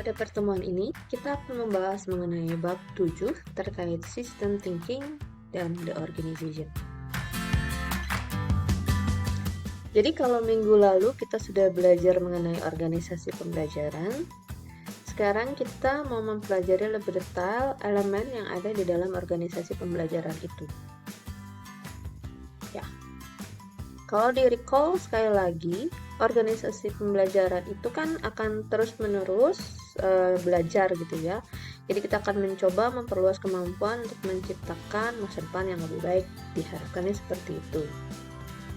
pada pertemuan ini, kita akan membahas mengenai bab 7 terkait System Thinking dan The Organization. Jadi kalau minggu lalu kita sudah belajar mengenai organisasi pembelajaran, sekarang kita mau mempelajari lebih detail elemen yang ada di dalam organisasi pembelajaran itu. Ya, kalau di-recall sekali lagi, organisasi pembelajaran itu kan akan terus-menerus belajar gitu ya. Jadi kita akan mencoba memperluas kemampuan untuk menciptakan masa depan yang lebih baik. Diharapkannya seperti itu.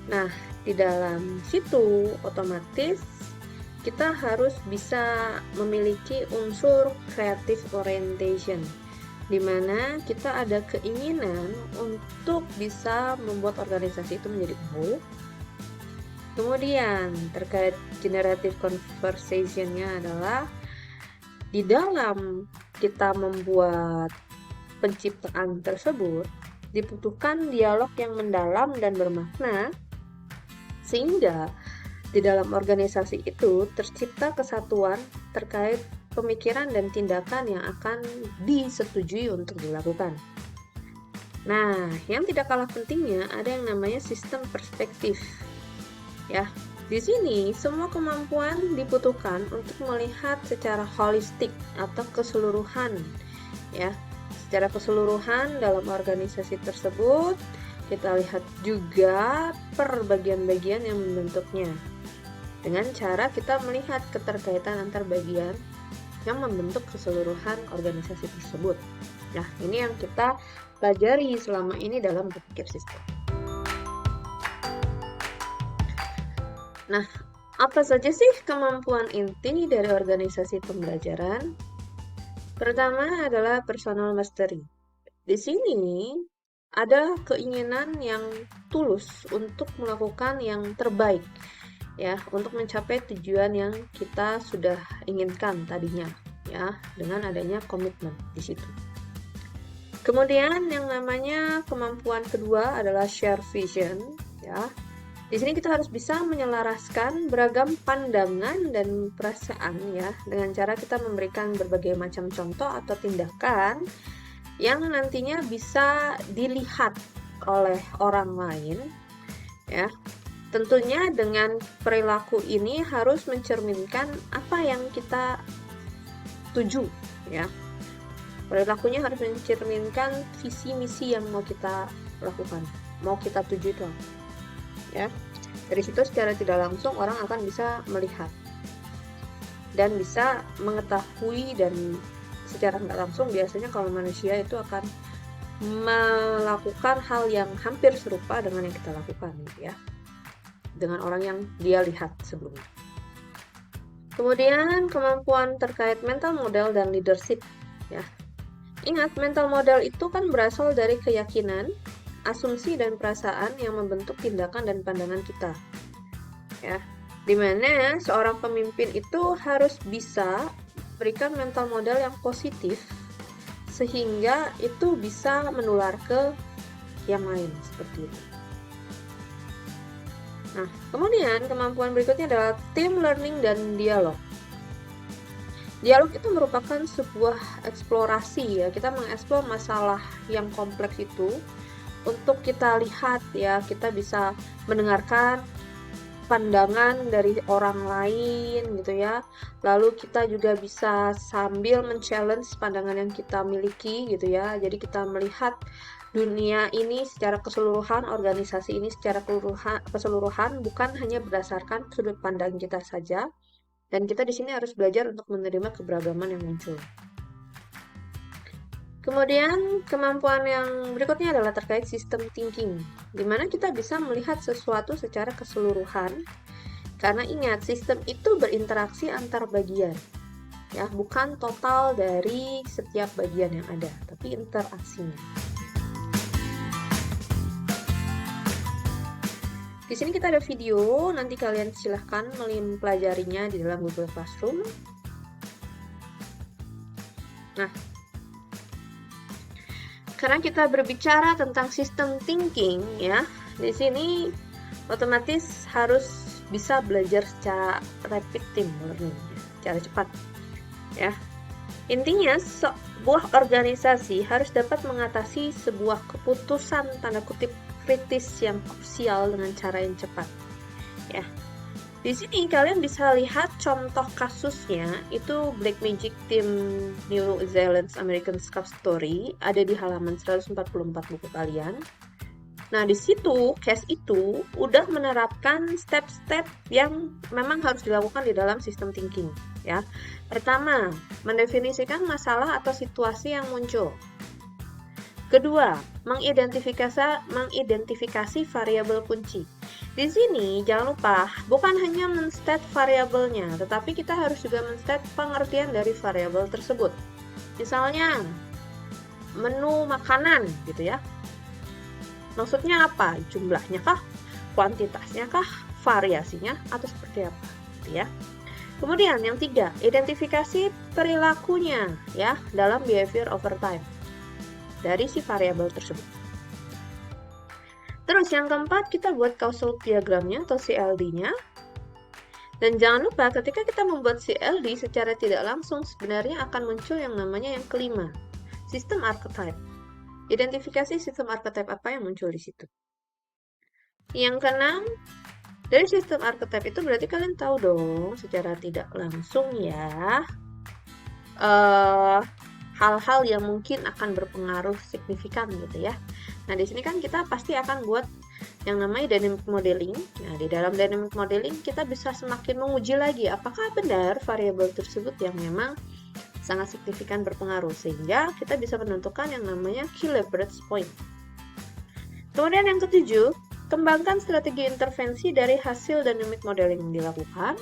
Nah, di dalam situ otomatis kita harus bisa memiliki unsur creative orientation, di mana kita ada keinginan untuk bisa membuat organisasi itu menjadi unggul. Kemudian terkait generative conversation-nya adalah di dalam kita membuat penciptaan tersebut dibutuhkan dialog yang mendalam dan bermakna, sehingga di dalam organisasi itu tercipta kesatuan terkait pemikiran dan tindakan yang akan disetujui untuk dilakukan. Nah, yang tidak kalah pentingnya ada yang namanya sistem perspektif. Ya, di sini semua kemampuan dibutuhkan untuk melihat secara holistik atau keseluruhan. Ya, secara keseluruhan dalam organisasi tersebut kita lihat juga per bagian-bagian yang membentuknya. Dengan cara kita melihat keterkaitan antar bagian yang membentuk keseluruhan organisasi tersebut. Nah, ini yang kita pelajari selama ini dalam berpikir sistem. Nah, apa saja sih kemampuan inti dari organisasi pembelajaran? Pertama adalah personal mastery. Di sini ada keinginan yang tulus untuk melakukan yang terbaik, ya, untuk mencapai tujuan yang kita sudah inginkan tadinya, ya, dengan adanya komitmen di situ. Kemudian yang namanya kemampuan kedua adalah share vision, ya. Di sini kita harus bisa menyelaraskan beragam pandangan dan perasaan ya, dengan cara kita memberikan berbagai macam contoh atau tindakan yang nantinya bisa dilihat oleh orang lain ya. Tentunya dengan perilaku ini harus mencerminkan apa yang kita tuju ya. Perilakunya harus mencerminkan visi misi yang mau kita lakukan, mau kita tuju itu. Ya, dari situ secara tidak langsung orang akan bisa melihat dan bisa mengetahui, dan secara tidak langsung biasanya kalau manusia itu akan melakukan hal yang hampir serupa dengan yang kita lakukan ya, dengan orang yang dia lihat sebelumnya. Kemudian kemampuan terkait mental model dan leadership ya. Ingat, mental model itu kan berasal dari keyakinan, asumsi dan perasaan yang membentuk tindakan dan pandangan kita. Ya, dimana seorang pemimpin itu harus bisa berikan mental model yang positif sehingga itu bisa menular ke yang lain seperti itu. Nah, kemudian kemampuan berikutnya adalah team learning dan dialog. Dialog itu merupakan sebuah eksplorasi ya, kita mengeksplor masalah yang kompleks itu untuk kita lihat ya, kita bisa mendengarkan pandangan dari orang lain gitu ya. Lalu kita juga bisa sambil men-challenge pandangan yang kita miliki gitu ya. Jadi kita melihat dunia ini secara keseluruhan, organisasi ini secara keseluruhan, bukan hanya berdasarkan sudut pandang kita saja. Dan kita di sini harus belajar untuk menerima keberagaman yang muncul. Kemudian kemampuan yang berikutnya adalah terkait sistem thinking, di mana kita bisa melihat sesuatu secara keseluruhan. Karena ingat, sistem itu berinteraksi antar bagian, ya, bukan total dari setiap bagian yang ada, tapi interaksinya. Di sini kita ada video, nanti kalian silahkan mempelajarinya di dalam Google Classroom. Nah, karena kita berbicara tentang sistem thinking ya, di sini otomatis harus bisa belajar secara rapid team learning, secara cepat. ya. Intinya, sebuah organisasi harus dapat mengatasi sebuah keputusan tanda kutip kritis yang krusial dengan cara yang cepat. Ya, di sini kalian bisa lihat contoh kasusnya itu Blackmagic Team New Zealand's American Scap Story ada di halaman 144 buku kalian. Nah, di situ case itu udah menerapkan step-step yang memang harus dilakukan di dalam sistem thinking, ya. Pertama, mendefinisikan masalah atau situasi yang muncul. Kedua, mengidentifikasi variabel kunci. Di sini jangan lupa, bukan hanya men-state variabelnya, tetapi kita harus juga men-state pengertian dari variabel tersebut. Misalnya, menu makanan gitu ya. Maksudnya apa? Jumlahnya kah? Kuantitasnya kah? Variasinya? Atau seperti apa? Gitu ya. Kemudian yang 3, identifikasi perilakunya ya dalam behavior over time dari si variabel tersebut. Terus yang keempat, kita buat causal diagramnya atau CLD-nya. Dan jangan lupa ketika kita membuat CLD secara tidak langsung sebenarnya akan muncul yang namanya yang kelima, sistem archetype. Identifikasi sistem archetype apa yang muncul di situ. Yang keenam, dari sistem archetype itu berarti kalian tahu dong secara tidak langsung ya hal-hal yang mungkin akan berpengaruh signifikan gitu ya. Nah, di sini kan kita pasti akan buat yang namanya dynamic modeling. Nah, di dalam dynamic modeling kita bisa semakin menguji lagi apakah benar variabel tersebut yang memang sangat signifikan berpengaruh sehingga kita bisa menentukan yang namanya key leverage point. Kemudian yang ketujuh, kembangkan strategi intervensi dari hasil dynamic modeling yang dilakukan.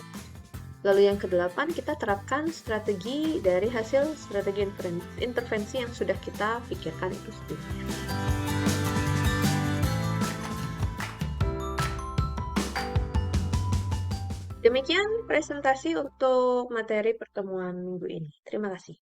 Lalu yang kedelapan, kita terapkan strategi dari hasil strategi intervensi yang sudah kita pikirkan itu sebelumnya. Demikian presentasi untuk materi pertemuan minggu ini. Terima kasih.